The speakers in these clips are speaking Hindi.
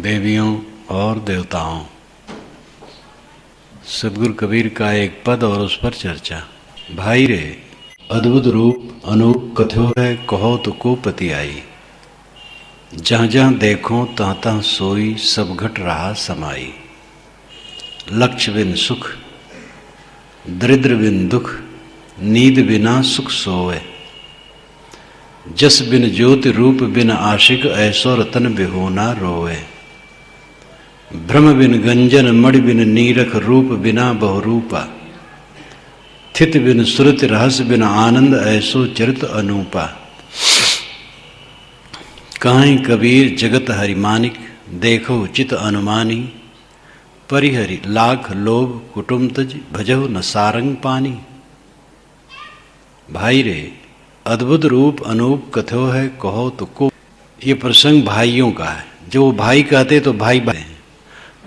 देवियों और देवताओं। सदगुरु कबीर का एक पद और उस पर चर्चा। भाई रे अद्भुत रूप अनूप कथो है, कहो तो को पति आई। जहाँ जहाँ देखो तहाँ तहाँ सोई, सब घट रहा समाई। लक्ष्य बिन सुख दरिद्र बिन दुख, नींद बिना सुख सोए। जस बिन ज्योति रूप बिन आशिक, ऐसो रतन बिहोना रोए। भ्रम बिन गंजन मणि बिन नीरख, रूप बिना बहुरूपा। थित बिन श्रुति रहस्य बिन आनंद, ऐसो चरित अनूपा। कहीं कबीर जगत हरिमानिक, देखो चित अनुमानी। परिहरि लाख लोभ कुटुम तज, भजहु न सारंग पानी। भाई रे अद्भुत रूप अनूप कथो है, कहो तो को। ये प्रसंग भाइयों का है। जो भाई कहते तो भाई भाई,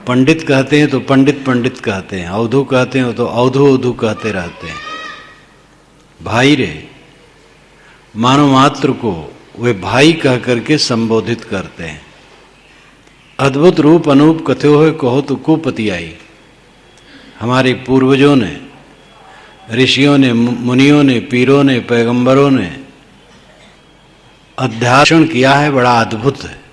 पंडित कहते हैं तो पंडित पंडित कहते हैं, अवधू कहते हैं तो अवधू अवधू कहते रहते हैं। भाई रे मानव मात्र को वे भाई कह करके संबोधित करते हैं। अद्भुत रूप अनूप कथो है, कहो तो को पति आई। हमारे पूर्वजों ने, ऋषियों ने, मुनियों ने, पीरों ने, पैगंबरों ने अध्यासन किया है, बड़ा अद्भुत है।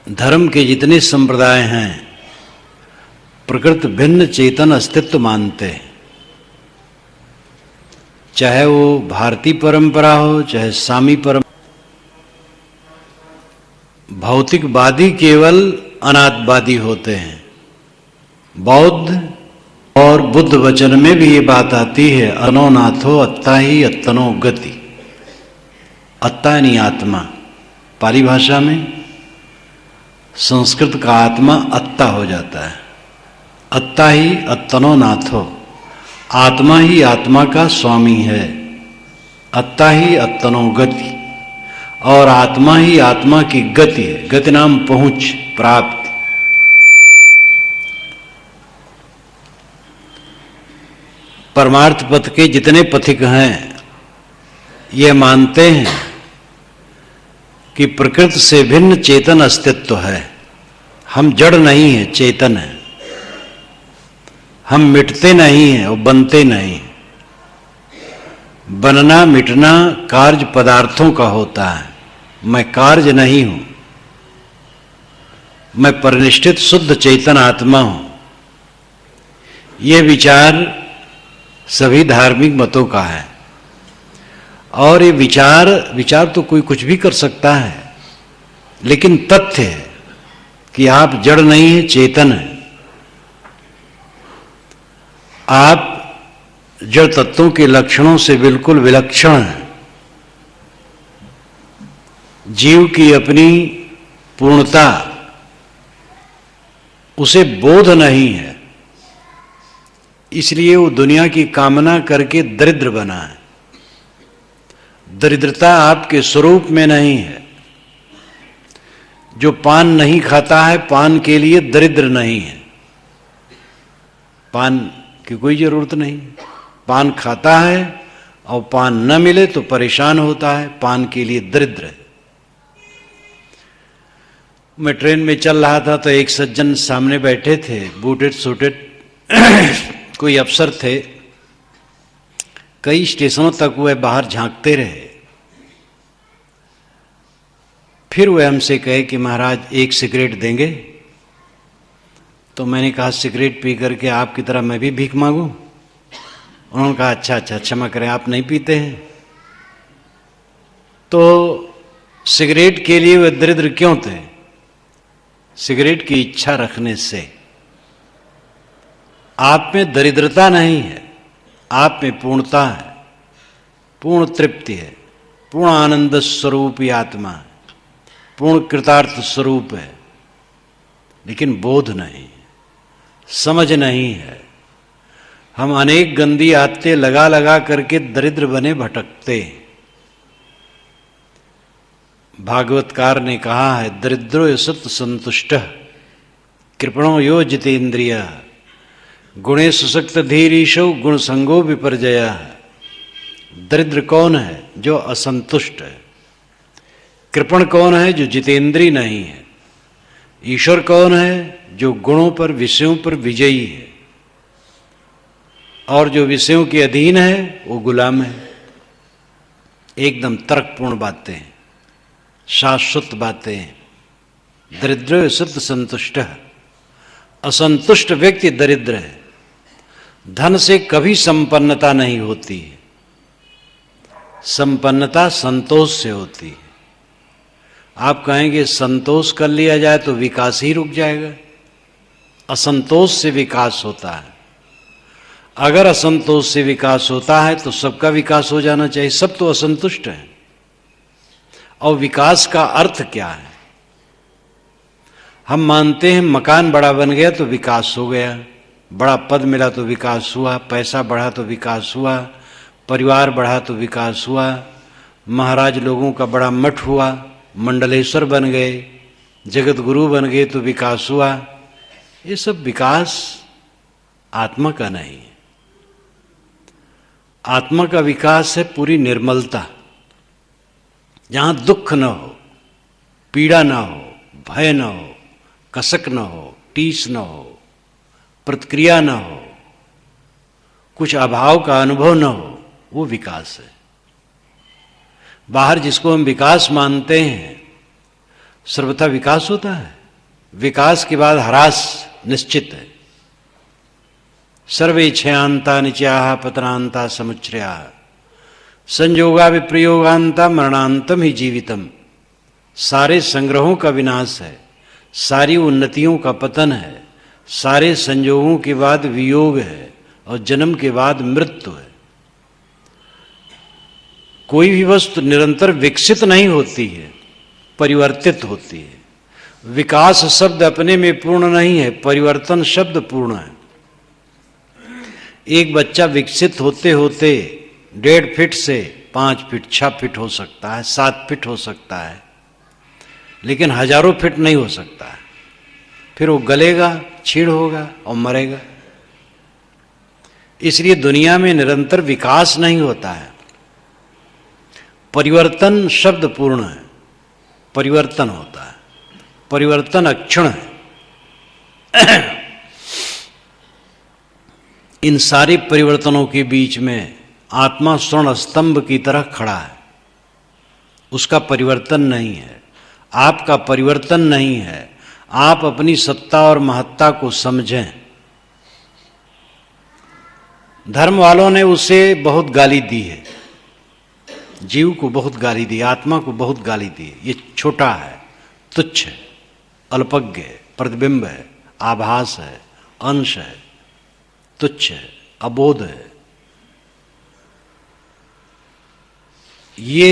धर्म के जितने संप्रदाय हैं प्रकृति भिन्न चेतन अस्तित्व मानते हैं। चाहे वो भारतीय परंपरा हो, चाहे सामी परंपरा। भौतिकवादी केवल अनात्मवादी होते हैं। बौद्ध और बुद्ध वचन में भी ये बात आती है, अनो नाथो अत्ता ही अत्तनो गति। अत्ता यानी आत्मा, पाली भाषा में। संस्कृत का आत्मा अत्ता हो जाता है। अत्ता ही अत्तनो नाथो, आत्मा ही आत्मा का स्वामी है। अत्ता ही अत्तनो गति, और आत्मा ही आत्मा की गति है। गति नाम पहुंच, प्राप्ति। परमार्थ पथ के जितने पथिक हैं ये मानते हैं कि प्रकृति से भिन्न चेतन अस्तित्व है। हम जड़ नहीं है, चेतन है। हम मिटते नहीं हैं और बनते नहीं। बनना मिटना कार्य पदार्थों का होता है। मैं कार्य नहीं हूं, मैं परिनिष्ठित शुद्ध चेतन आत्मा हूं। यह विचार सभी धार्मिक मतों का है। और ये विचार तो कोई कुछ भी कर सकता है, लेकिन तथ्य है कि आप जड़ नहीं है, चेतन है। आप जड़ तत्वों के लक्षणों से बिल्कुल विलक्षण हैं। जीव की अपनी पूर्णता, उसे बोध नहीं है, इसलिए वो दुनिया की कामना करके दरिद्र बना है। दरिद्रता आपके स्वरूप में नहीं है। जो पान नहीं खाता है, पान के लिए दरिद्र नहीं है। पान की कोई जरूरत नहीं। पान खाता है और पान न मिले तो परेशान होता है, पान के लिए दरिद्र है। मैं ट्रेन में चल रहा था तो एक सज्जन सामने बैठे थे, बूटेड सूटेड कोई अफसर थे। कई स्टेशनों तक वह बाहर झांकते रहे। फिर वह हमसे कहे कि महाराज एक सिगरेट देंगे। तो मैंने कहा सिगरेट पी करके आपकी तरह मैं भी भीख मांगूं? उन्होंने कहा अच्छा अच्छा, क्षमा करें, आप नहीं पीते हैं। तो सिगरेट के लिए वे दरिद्र क्यों थे? सिगरेट की इच्छा रखने से। आप में दरिद्रता नहीं है, आप में पूर्णता है, पूर्ण तृप्ति है, पूर्ण आनंद स्वरूप ही आत्मा है, पूर्ण कृतार्थ स्वरूप है। लेकिन बोध नहीं, समझ नहीं है। हम अनेक गंदी आदतें लगा लगा करके दरिद्र बने भटकते। भागवतकार ने कहा है, दरिद्रो यसत संतुष्ट, कृपणो यो जितेन्द्रिय, गुणे सुशक्त धीरीशो, गुण संगो विपर्जया। दरिद्र कौन है? जो असंतुष्ट है। कृपण कौन है? जो जितेंद्री नहीं है। ईश्वर कौन है? जो गुणों पर, विषयों पर विजयी है। और जो विषयों के अधीन है वो गुलाम है। एकदम तर्कपूर्ण बातें हैं, शाश्वत बातें हैं। दरिद्र सिद्ध संतुष्ट है। असंतुष्ट व्यक्ति दरिद्र है। धन से कभी संपन्नता नहीं होती है। संपन्नता संतोष से होती है। आप कहेंगे संतोष कर लिया जाए तो विकास ही रुक जाएगा। असंतोष से विकास होता है। अगर असंतोष से विकास होता है तो सबका विकास हो जाना चाहिए। सब तो असंतुष्ट हैं। और विकास का अर्थ क्या है? हम मानते हैं मकान बड़ा बन गया तो विकास हो गया, बड़ा पद मिला तो विकास हुआ, पैसा बढ़ा तो विकास हुआ, परिवार बढ़ा तो विकास हुआ, महाराज लोगों का बड़ा मठ हुआ, मंडलेश्वर बन गए, जगत गुरु बन गए तो विकास हुआ। ये सब विकास आत्मा का नहीं है। आत्मा का विकास है पूरी निर्मलता, जहां दुख न हो, पीड़ा न हो, भय न हो, कसक न हो, टीस न हो, प्रतिक्रिया न हो, कुछ अभाव का अनुभव न हो, वो विकास है। बाहर जिसको हम विकास मानते हैं, सर्वथा विकास होता है। विकास के बाद ह्रास निश्चित है। सर्वे क्षयांता नित्याः पतनांता समुच्चयाः संयोगा विप्रयोगांता मरणांतम ही जीवितम। सारे संग्रहों का विनाश है, सारी उन्नतियों का पतन है, सारे संयोगों के बाद वियोग है और जन्म के बाद मृत्यु है। कोई भी वस्तु निरंतर विकसित नहीं होती है, परिवर्तित होती है। विकास शब्द अपने में पूर्ण नहीं है, परिवर्तन शब्द पूर्ण है। एक बच्चा विकसित होते होते 1.5 फीट से 5 फीट 6 फीट हो सकता है, 7 फीट हो सकता है, लेकिन हजारों फीट नहीं हो सकता है। फिर वो गलेगा, छीड़ होगा और मरेगा। इसलिए दुनिया में निरंतर विकास नहीं होता है। परिवर्तन शब्द पूर्ण है, परिवर्तन होता है। परिवर्तन अक्षण है। इन सारे परिवर्तनों के बीच में आत्मा स्वर्ण स्तंभ की तरह खड़ा है। उसका परिवर्तन नहीं है, आपका परिवर्तन नहीं है। आप अपनी सत्ता और महत्ता को समझें। धर्म वालों ने उसे बहुत गाली दी है, जीव को बहुत गाली दी, आत्मा को बहुत गाली दी। ये छोटा है, तुच्छ है, अल्पज्ञ है, प्रतिबिंब है, आभास है, अंश है, तुच्छ है, अबोध है। ये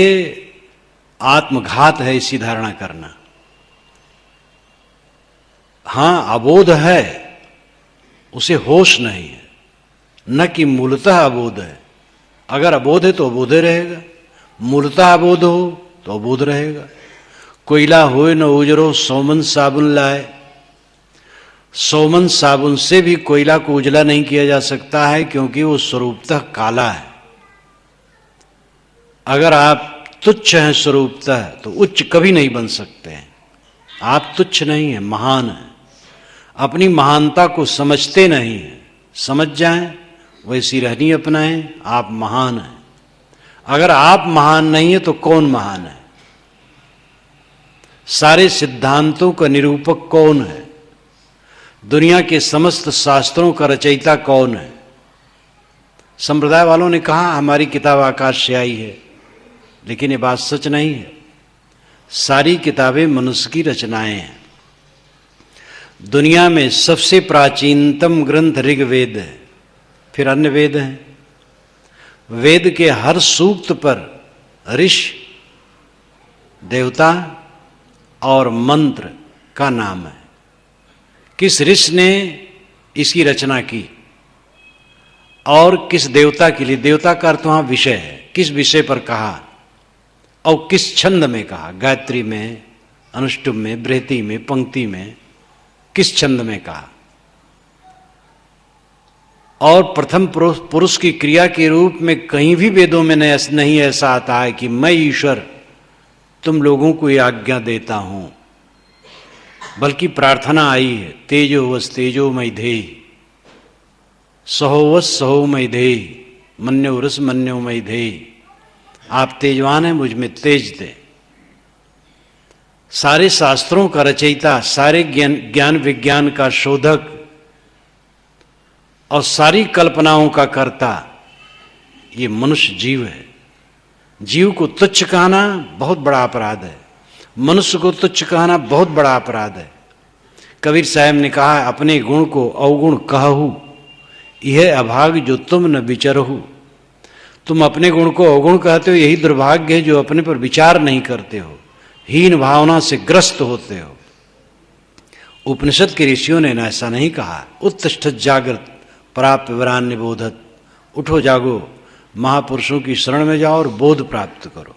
आत्मघात है इसी धारणा करना। हां, अबोध है, उसे होश नहीं है, न कि मूलतः अबोध है। अगर अबोध है तो अबोधे रहेगा, मूलतः अबोध हो तो अबोध रहेगा। कोयला होए न उजरो सौमन साबुन लाए। सौमन साबुन से भी कोयला को उजला नहीं किया जा सकता है, क्योंकि वो स्वरूपतः काला है। अगर आप तुच्छ हैं स्वरूपतः तो उच्च कभी नहीं बन सकते हैं। आप तुच्छ नहीं हैं, महान हैं। अपनी महानता को समझते नहीं हैं। समझ जाएं, वैसी रहनी अपनाएं, आप महान हैं। अगर आप महान नहीं है तो कौन महान है? सारे सिद्धांतों का निरूपक कौन है? दुनिया के समस्त शास्त्रों का रचयिता कौन है? संप्रदाय वालों ने कहा हमारी किताब आकाश से आई है, लेकिन ये बात सच नहीं है। सारी किताबें मनुष्य की रचनाएं हैं। दुनिया में सबसे प्राचीनतम ग्रंथ ऋग्वेद है, फिर अन्य वेद हैं। वेद के हर सूक्त पर ऋषि, देवता और मंत्र का नाम है। किस ऋषि ने इसकी रचना की और किस देवता के लिए? देवता का अर्थ वहां विषय है, किस विषय पर कहा और किस छंद में कहा? गायत्री में, अनुष्टुप में, बृहति में, पंक्ति में, किस छंद में कहा? और प्रथम पुरुष की क्रिया के रूप में कहीं भी वेदों में नहीं ऐसा आता है कि मैं ईश्वर तुम लोगों को ये आज्ञा देता हूं, बल्कि प्रार्थना आई है, तेजो वस तेजो मई धे, सहो वस सहो मई धे, मन्यो रस मन्यो मई धे। आप तेजवान हैं, मुझ में तेज दे। सारे शास्त्रों का रचयिता, सारे ज्ञान विज्ञान का शोधक और सारी कल्पनाओं का कर्ता ये मनुष्य जीव है। जीव को तुच्छ कहना बहुत बड़ा अपराध है, मनुष्य को तुच्छ कहना बहुत बड़ा अपराध है। कबीर साहब ने कहा, अपने गुण को अवगुण कहू, यह अभाग जो तुम न विचरहु। तुम अपने गुण को अवगुण कहते हो, यही दुर्भाग्य है जो अपने पर विचार नहीं करते हो, हीन भावना से ग्रस्त होते हो। उपनिषद के ऋषियों ने ऐसा नहीं कहा, उत्तिष्ठ जागृत प्राप्य वरान निबोधत, उठो जागो, महापुरुषों की शरण में जाओ और बोध प्राप्त करो।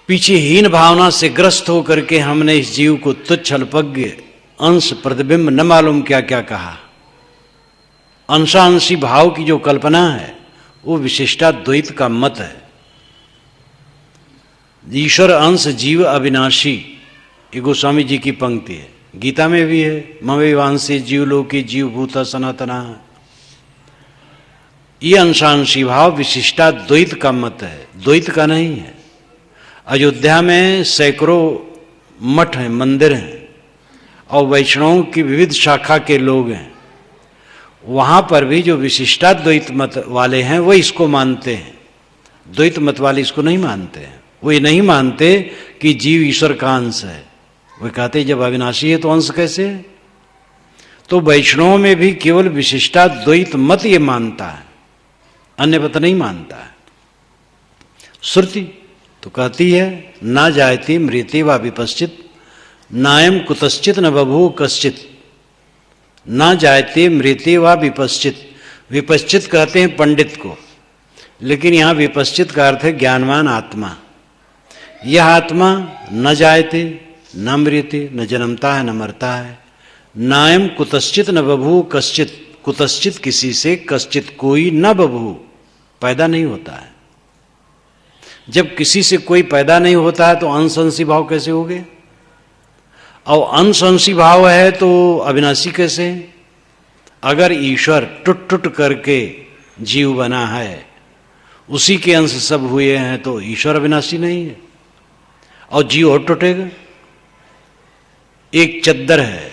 पीछे हीन भावना से ग्रस्त होकर के हमने इस जीव को तुच्छ अल्पज्ञ अंश प्रतिबिंब न मालूम क्या क्या कहा। अंशांशी भाव की जो कल्पना है वो विशिष्टाद्वैत का मत है। ईश्वर अंश जीव अविनाशी, ये गोस्वामी जी की पंक्ति है, गीता में भी है, ममेवांसे जीवलोके जीवभूता सनातना। ये अंशांशी भाव विशिष्टाद्वैत का मत है, द्वैत का नहीं है। अयोध्या में सैकड़ों मठ हैं, मंदिर हैं, और वैष्णवों की विविध शाखा के लोग हैं। वहां पर भी जो विशिष्टाद्वैत मत वाले हैं वो इसको मानते हैं, द्वैत मत वाले इसको नहीं मानते हैं। वो ये नहीं मानते कि जीव ईश्वर का अंश है। वे कहते जब अविनाशी है तो अंश कैसे है? तो वैष्णवों में भी केवल विशिष्टाद्वैत मत ये मानता है, अन्य मत नहीं मानता है। श्रुति तो कहती है, ना जायते मृते वा विपश्चित, नायम कुतश्चित न बभूव कश्चित। ना जायते मृते वा विपश्चित, विपश्चित कहते हैं पंडित को, लेकिन यहां विपश्चित का अर्थ है ज्ञानवान आत्मा। यह आत्मा न जायते न मृते, न जन्मता है न मरता है। नायम कुतश्चित न बभूव कश्चित, कुतश्चित किसी से, कश्चित कोई, न बभूव पैदा नहीं होता है। जब किसी से कोई पैदा नहीं होता है तो अंश-अंशी भाव कैसे हो गए? और अंश-अंशी भाव है तो अविनाशी कैसे है? अगर ईश्वर टूट टूट करके जीव बना है, उसी के अंश सब हुए हैं, तो ईश्वर अविनाशी नहीं है। और जीव और टूटेगा। एक चद्दर है,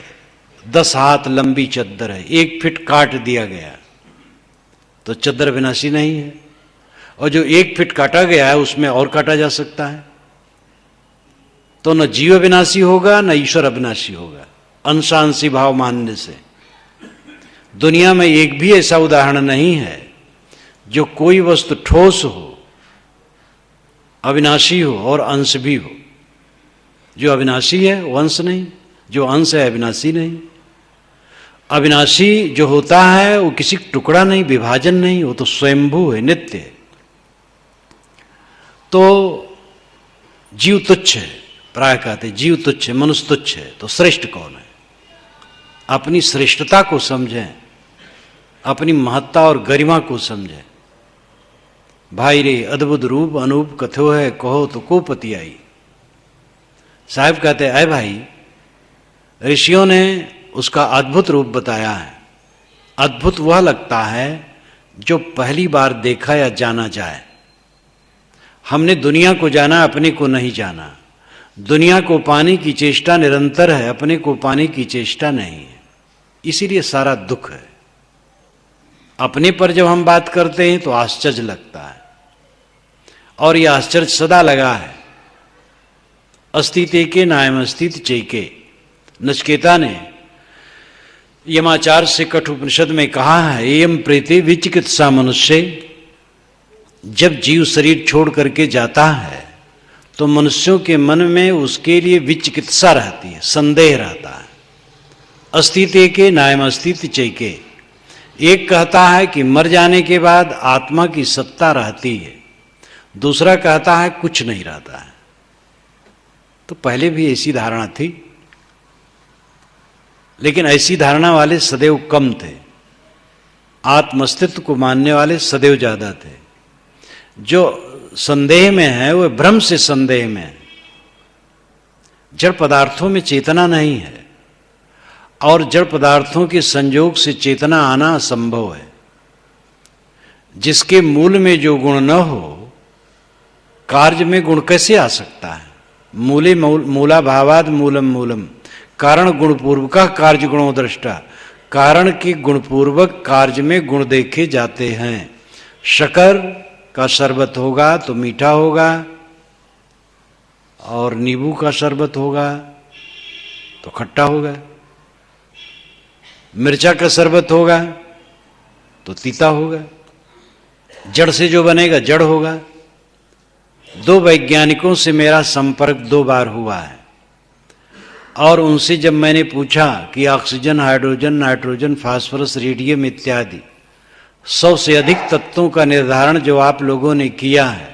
10 हाथ लंबी चद्दर है, 1 फीट काट दिया गया तो चद्दर अविनाशी नहीं है। और जो 1 फीट काटा गया है उसमें और काटा जा सकता है, तो न जीव अविनाशी होगा न ईश्वर अविनाशी होगा अंशांशी भाव मानने से। दुनिया में एक भी ऐसा उदाहरण नहीं है जो कोई वस्तु ठोस हो, अविनाशी हो और अंश भी हो। जो अविनाशी है वो अंश नहीं, जो अंश है अविनाशी नहीं। अविनाशी जो होता है वो किसी टुकड़ा नहीं, विभाजन नहीं, वो तो स्वयंभू है, नित्य है। तो जीव तुच्छ है, प्राय कहते जीव तुच्छ है, मनुष्य तुच्छ है, तो श्रेष्ठ कौन है? अपनी श्रेष्ठता को समझें, अपनी महत्ता और गरिमा को समझें। भाई रे अद्भुत रूप अनूप कथो है, कहो तो को पति आई। साहब कहते हैं, भाई ऋषियों ने उसका अद्भुत रूप बताया है। अद्भुत वह लगता है जो पहली बार देखा या जाना जाए। हमने दुनिया को जाना, अपने को नहीं जाना। दुनिया को पाने की चेष्टा निरंतर है, अपने को पाने की चेष्टा नहीं है, इसीलिए सारा दुख है। अपने पर जब हम बात करते हैं तो आश्चर्य लगता है, और यह आश्चर्य सदा लगा है। अस्तित्व के नायम अस्तित्व चैके, नचिकेता ने यमाचार से कठोपनिषद में कहा है, एयम प्रेते विचिकित्सा मनुष्य। जब जीव शरीर छोड़ करके जाता है तो मनुष्यों के मन में उसके लिए विचिकित्सा रहती है, संदेह रहता है। अस्तित्व के नायम अस्तित्व चैके, एक कहता है कि मर जाने के बाद आत्मा की सत्ता रहती है, दूसरा कहता है कुछ नहीं रहता है। तो पहले भी ऐसी धारणा थी, लेकिन ऐसी धारणा वाले सदैव कम थे, आत्मअस्तित्व को मानने वाले सदैव ज्यादा थे। जो संदेह में है वह भ्रम से संदेह में है। जड़ पदार्थों में चेतना नहीं है और जड़ पदार्थों के संयोग से चेतना आना असंभव है। जिसके मूल में जो गुण न हो, कार्य में गुण कैसे आ सकता है? मूला भावाद मूलम मूलम, कारण गुणपूर्वक कार्य गुणों दृष्टा, कारण के गुणपूर्वक कार्य में गुण देखे जाते हैं। शक्कर का शरबत होगा तो मीठा होगा, और नींबू का शरबत होगा तो खट्टा होगा, मिर्चा का शरबत होगा तो तीता होगा, जड़ से जो बनेगा जड़ होगा। 2 वैज्ञानिकों से मेरा संपर्क 2 बार हुआ है और उनसे जब मैंने पूछा कि oxygen, hydrogen, nitrogen, phosphorus, radium इत्यादि 100 से अधिक तत्वों का निर्धारण जो आप लोगों ने किया है,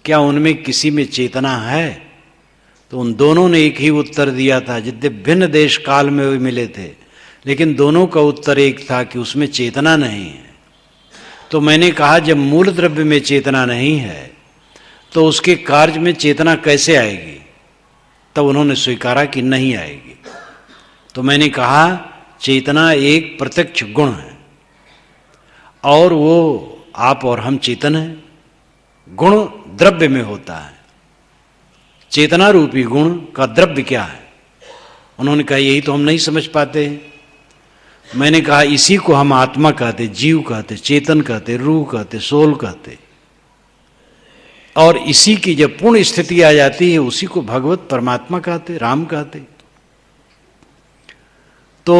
क्या उनमें किसी में चेतना है? तो उन दोनों ने एक ही उत्तर दिया था। जितने भिन्न देश काल में वे मिले थे, लेकिन दोनों का उत्तर एक था कि उसमें चेतना नहीं है। तो मैंने कहा जब मूल द्रव्य में चेतना नहीं है तो उसके कार्य में चेतना कैसे आएगी? तब उन्होंने स्वीकारा कि नहीं आएगी। तो मैंने कहा चेतना एक प्रत्यक्ष गुण है और वो आप और हम चेतन हैं। गुण द्रव्य में होता है, चेतना रूपी गुण का द्रव्य क्या है? उन्होंने कहा यही तो हम नहीं समझ पाते हैं। मैंने कहा इसी को हम आत्मा कहते, जीव कहते, चेतन कहते, रूह कहते, सोल कहते, और इसी की जब पूर्ण स्थिति आ जाती है उसी को भगवत परमात्मा कहते, राम कहते। तो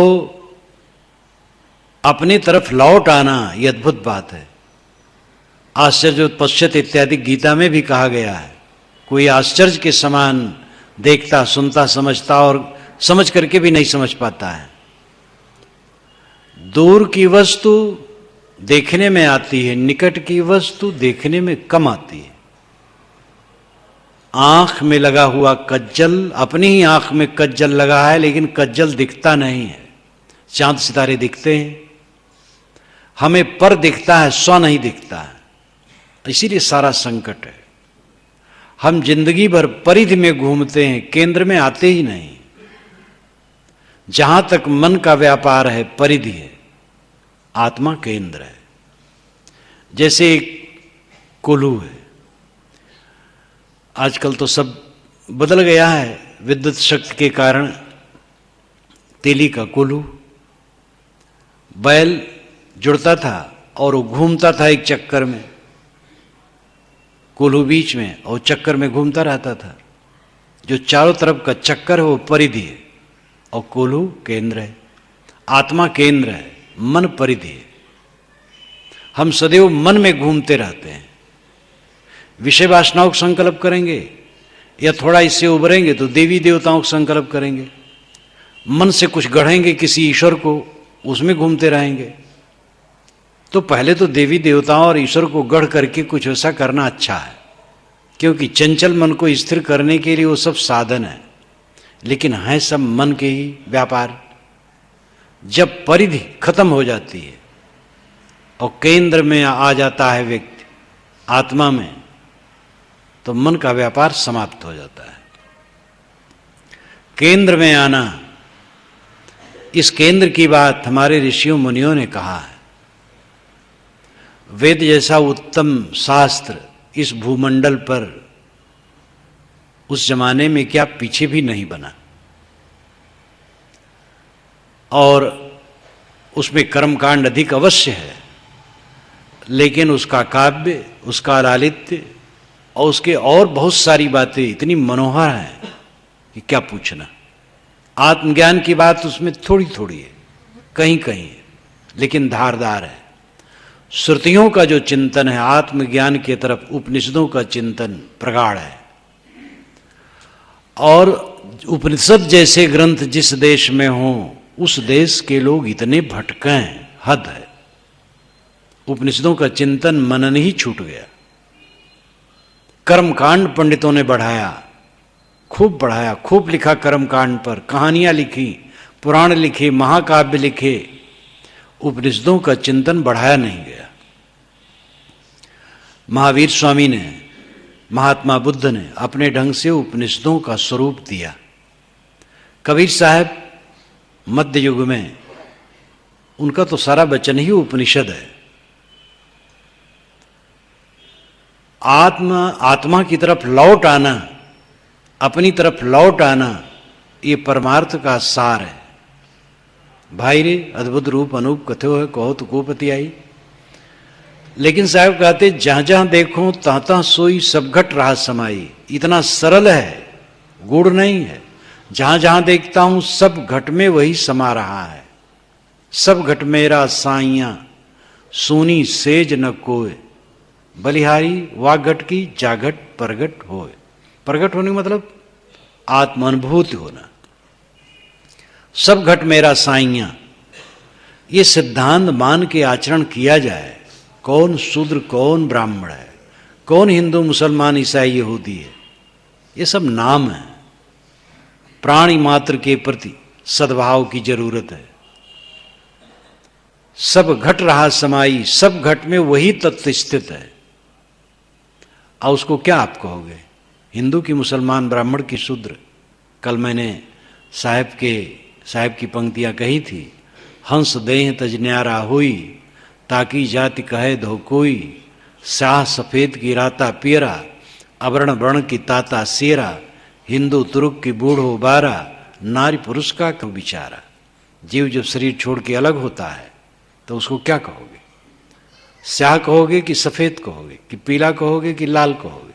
अपने तरफ लौट आना ये अद्भुत बात है। आश्चर्य पश्यत इत्यादि गीता में भी कहा गया है, कोई आश्चर्य के समान देखता, सुनता, समझता और समझ करके भी नहीं समझ पाता है। दूर की वस्तु देखने में आती है, निकट की वस्तु देखने में कम आती है। आंख में लगा हुआ कज्जल, अपनी ही आंख में कज्जल लगा है लेकिन कज्जल दिखता नहीं है। चांद सितारे दिखते हैं, हमें पर दिखता है, स्व नहीं दिखता है। इसीलिए सारा संकट है। हम जिंदगी भर परिधि में घूमते हैं, केंद्र में आते ही नहीं। जहां तक मन का व्यापार है परिधि है, आत्मा केंद्र है। जैसे एक कोल्हू है, आजकल तो सब बदल गया है विद्युत शक्ति के कारण। तेली का कोल्हू, बैल जुड़ता था और वो घूमता था एक चक्कर में, कोल्हू बीच में और चक्कर में घूमता रहता था। जो चारों तरफ का चक्कर है वो परिधि है और कोल्हू केंद्र है। आत्मा केंद्र है, मन परिधि है। हम सदैव मन में घूमते रहते हैं। विषय वासनाओं को संकल्प करेंगे या थोड़ा इससे उभरेंगे तो देवी देवताओं को संकल्प करेंगे। मन से कुछ गढ़ेंगे किसी ईश्वर को, उसमें घूमते रहेंगे। तो पहले तो देवी देवताओं और ईश्वर को गढ़ करके कुछ ऐसा करना अच्छा है, क्योंकि चंचल मन को स्थिर करने के लिए वो सब साधन है, लेकिन है सब मन के ही व्यापार। जब परिधि खत्म हो जाती है और केंद्र में आ जाता है व्यक्ति, आत्मा में, तो मन का व्यापार समाप्त हो जाता है। केंद्र में आना, इस केंद्र की बात हमारे ऋषियों मुनियों ने कहा है। वेद जैसा उत्तम शास्त्र इस भूमंडल पर उस जमाने में क्या पीछे भी नहीं बना, और उसमें कर्मकांड अधिक अवश्य है, लेकिन उसका काव्य, उसका लालित्य और उसके और बहुत सारी बातें इतनी मनोहर हैं कि क्या पूछना। आत्मज्ञान की बात उसमें थोड़ी थोड़ी है, कहीं कहीं है, लेकिन धारदार है। श्रुतियों का जो चिंतन है आत्मज्ञान की तरफ, उपनिषदों का चिंतन प्रगाढ़ है। और उपनिषद जैसे ग्रंथ जिस देश में हों उस देश के लोग इतने भटके हैं, हद है। उपनिषदों का चिंतन मनन ही छूट गया। कर्मकांड पंडितों ने बढ़ाया, खूब लिखा कर्मकांड पर, कहानियां लिखी, पुराण लिखे, महाकाव्य लिखे। उपनिषदों का चिंतन बढ़ाया नहीं गया। महावीर स्वामी ने, महात्मा बुद्ध ने अपने ढंग से उपनिषदों का स्वरूप दिया। कबीर साहब मध्य युग में, उनका तो सारा वचन ही उपनिषद है। आत्मा की तरफ लौट आना, अपनी तरफ लौट आना, ये परमार्थ का सार है। भाई रे अद्भुत रूप अनूप कथो है, कहो तो कोपति आई। लेकिन साहब कहते जहां जहां देखो तहां तहां सोई सब घट रहा समाई। इतना सरल है, गुड़ नहीं है। जहां जहां देखता हूं सब घट में वही समा रहा है। सब घट मेरा साइया, सोनी सेज न कोय, बलिहारी वाघट की जागट प्रगट होए। प्रगट होने मतलब आत्मानुभूति होना। सब घट मेरा साइया, ये सिद्धांत मान के आचरण किया जाए। कौन शूद्र कौन ब्राह्मण है, कौन हिंदू मुसलमान ईसाई यहूदी है, ये सब नाम है। प्राणी मात्र के प्रति सद्भाव की जरूरत है। सब घट रहा समाई, सब घट में वही तत्व स्थित है। और उसको क्या आप कहोगे, हिंदू की मुसलमान, ब्राह्मण की शूद्र। कल मैंने साहब की पंक्तियां कही थी। हंस देह तज न्यारा हुई, ताकि जाति कहे धो कोई। स्याह सफेद की राता पियरा, अवर्ण वर्ण की ताता सेरा। हिंदू तुरुक की बूढ़ो बारा, नारी पुरुष का क्यों बिचारा। जीव जब शरीर छोड़ के अलग होता है तो उसको क्या कहोगे, स्याह कहोगे कि सफेद कहोगे, कि पीला कहोगे कि लाल कहोगे,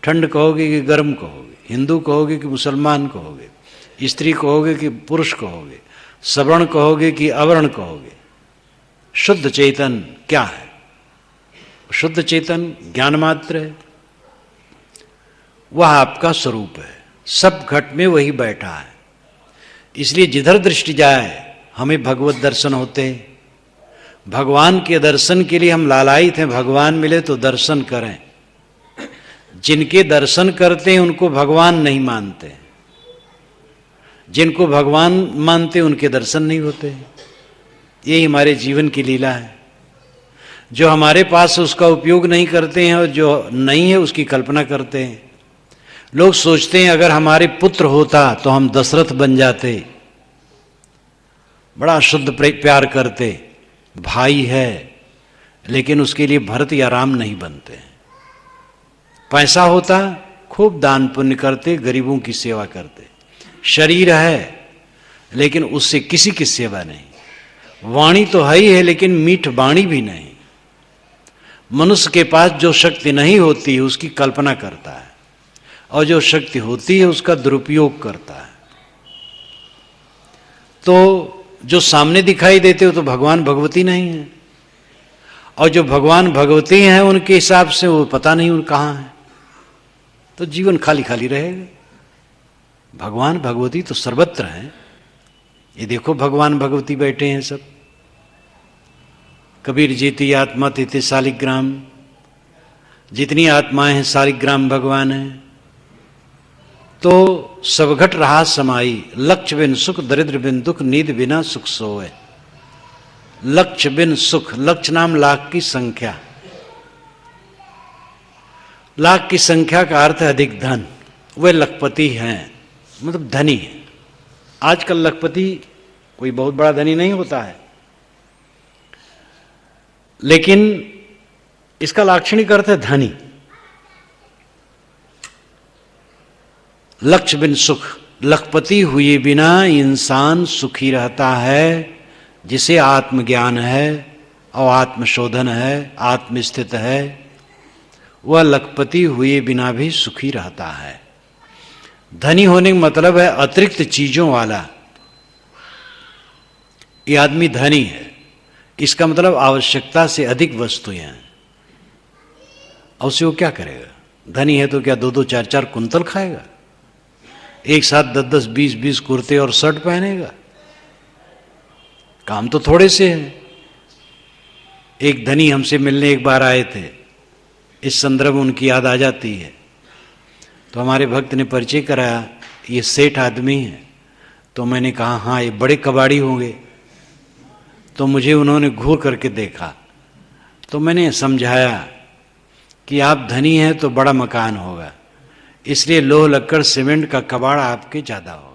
ठंड कहोगे कि गर्म कहोगे, हिंदू कहोगे कि मुसलमान कहोगे, स्त्री कहोगे कि पुरुष कहोगे, सवर्ण कहोगे कि अवर्ण कहोगे। शुद्ध चेतन क्या है? शुद्ध चेतन ज्ञान मात्र है, वह आपका स्वरूप है। सब घट में वही बैठा है। इसलिए जिधर दृष्टि जाए हमें भगवत दर्शन होते। भगवान के दर्शन के लिए हम लालायित हैं। भगवान मिले तो दर्शन करें। जिनके दर्शन करते हैं उनको भगवान नहीं मानते, जिनको भगवान मानते उनके दर्शन नहीं होते। यही हमारे जीवन की लीला है। जो हमारे पास उसका उपयोग नहीं करते हैं और जो नहीं है उसकी कल्पना करते हैं। लोग सोचते हैं अगर हमारे पुत्र होता तो हम दशरथ बन जाते, बड़ा शुद्ध प्यार करते। भाई है लेकिन उसके लिए भरत या राम नहीं बनते। पैसा होता खूब दान पुण्य करते, गरीबों की सेवा करते। शरीर है लेकिन उससे किसी की सेवा नहीं। वाणी तो है ही है लेकिन मीठ वाणी भी नहीं। मनुष्य के पास जो शक्ति नहीं होती है उसकी कल्पना करता है, और जो शक्ति होती है उसका दुरुपयोग करता है। तो जो सामने दिखाई देते हो तो भगवान भगवती नहीं है, और जो भगवान भगवती हैं उनके हिसाब से वो पता नहीं उन कहाँ है। तो जीवन खाली खाली रहेगा। भगवान भगवती तो सर्वत्र हैं। ये देखो भगवान भगवती बैठे हैं सब। कबीर जीती आत्मा तिथि शालिग्राम, जितनी आत्माएं हैं शालिग्राम भगवान है। तो सब घट रहा समाई, लक्ष्य बिन सुख दरिद्र बिन दुख, नींद बिना सुख सोए। लक्ष्य बिन सुख, लक्ष्य नाम लाख की संख्या। लाख की संख्या का अर्थ है अधिक धन। वे लखपति हैं, मतलब धनी है। आजकल लखपति कोई बहुत बड़ा धनी नहीं होता है, लेकिन इसका लाक्षणिक अर्थ है धनी। लक्ष्य बिन सुख, लखपति हुए बिना इंसान सुखी रहता है जिसे आत्मज्ञान है और आत्मशोधन है, आत्मस्थित है। वह लखपति हुए बिना भी सुखी रहता है। धनी होने का मतलब है अतिरिक्त चीजों वाला। ये आदमी धनी है, इसका मतलब आवश्यकता से अधिक वस्तुएं हैं। और उसे वो क्या करेगा? धनी है तो क्या 2-2, 4-4 कुंतल खाएगा? एक साथ 10-10, 20-20 कुर्ते और शर्ट पहनेगा? काम तो थोड़े से है। एक धनी हमसे मिलने एक बार आए थे, इस संदर्भ में उनकी याद आ जाती है। तो हमारे भक्त ने परिचय कराया, ये सेठ आदमी है। तो मैंने कहा हाँ ये बड़े कबाड़ी होंगे। तो मुझे उन्होंने घूर करके देखा। तो मैंने समझाया कि आप धनी हैं तो बड़ा मकान होगा, इसलिए लोह लक्कड़ सीमेंट का कबाड़ आपके ज़्यादा होगा।